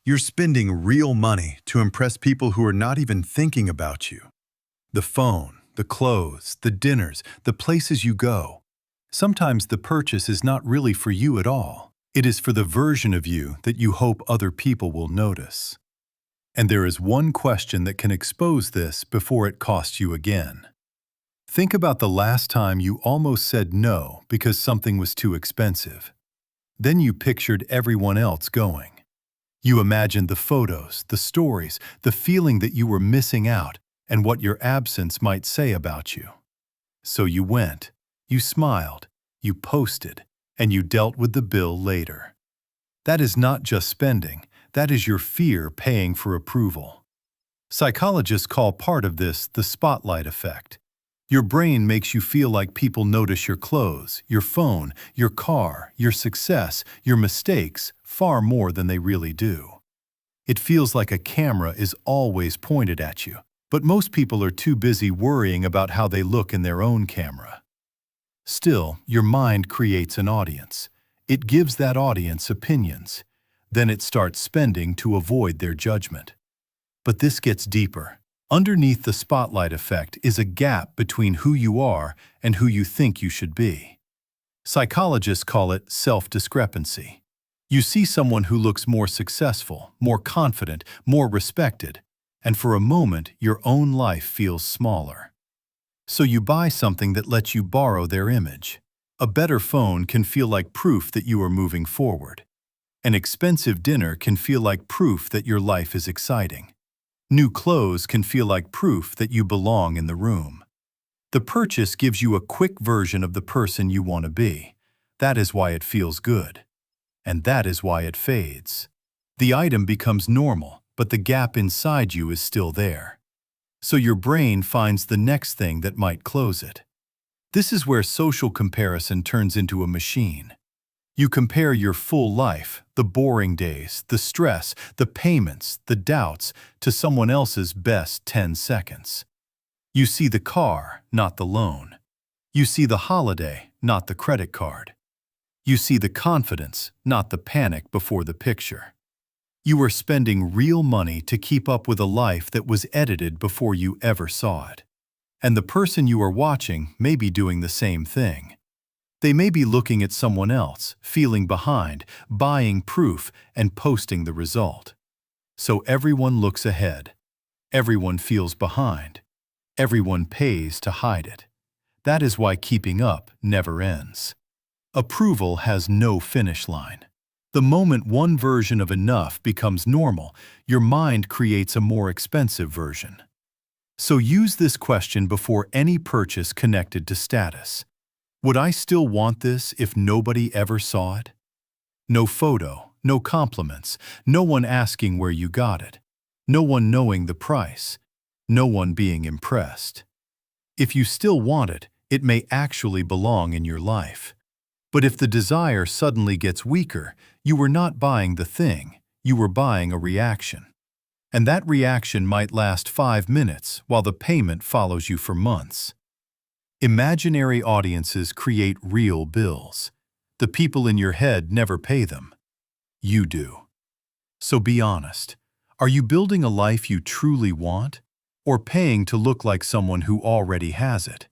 You're spending real money to impress people who are not even thinking about you. The phone, the clothes, the dinners, the places you go. Sometimes the purchase is not really for you at all. It is for the version of you that you hope other people will notice. And there is one question that can expose this before it costs you again. Think about the last time you almost said no because something was too expensive. Then you pictured everyone else going. You imagined the photos, the stories, the feeling that you were missing out, and what your absence might say about you. So you went, you smiled, you posted, and you dealt with the bill later. That is not just spending, that is your fear paying for approval. Psychologists call part of this the spotlight effect. Your brain makes you feel like people notice your clothes, your phone, your car, your success, your mistakes far more than they really do. It feels like a camera is always pointed at you, but most people are too busy worrying about how they look in their own camera. Still, your mind creates an audience. It gives that audience opinions. Then it starts spending to avoid their judgment. But this gets deeper. Underneath the spotlight effect is a gap between who you are and who you think you should be. Psychologists call it self-discrepancy. You see someone who looks more successful, more confident, more respected, and for a moment your own life feels smaller. So you buy something that lets you borrow their image. A better phone can feel like proof that you are moving forward. An expensive dinner can feel like proof that your life is exciting. New clothes can feel like proof that you belong in the room. The purchase gives you a quick version of the person you want to be. That is why it feels good. And that is why it fades. The item becomes normal, but the gap inside you is still there. So your brain finds the next thing that might close it. This is where social comparison turns into a machine. You compare your full life, the boring days, the stress, the payments, the doubts, to someone else's best 10 seconds. You see the car, not the loan. You see the holiday, not the credit card. You see the confidence, not the panic before the picture. You are spending real money to keep up with a life that was edited before you ever saw it. And the person you are watching may be doing the same thing. They may be looking at someone else, feeling behind, buying proof, and posting the result. So everyone looks ahead. Everyone feels behind. Everyone pays to hide it. That is why keeping up never ends. Approval has no finish line. The moment one version of enough becomes normal, your mind creates a more expensive version. So use this question before any purchase connected to status. Would I still want this if nobody ever saw it? No photo, no compliments, no one asking where you got it, no one knowing the price, no one being impressed. If you still want it, it may actually belong in your life. But if the desire suddenly gets weaker, you were not buying the thing, you were buying a reaction. And that reaction might last 5 minutes while the payment follows you for months. Imaginary audiences create real bills. The people in your head never pay them. You do. So be honest. Are you building a life you truly want, or paying to look like someone who already has it?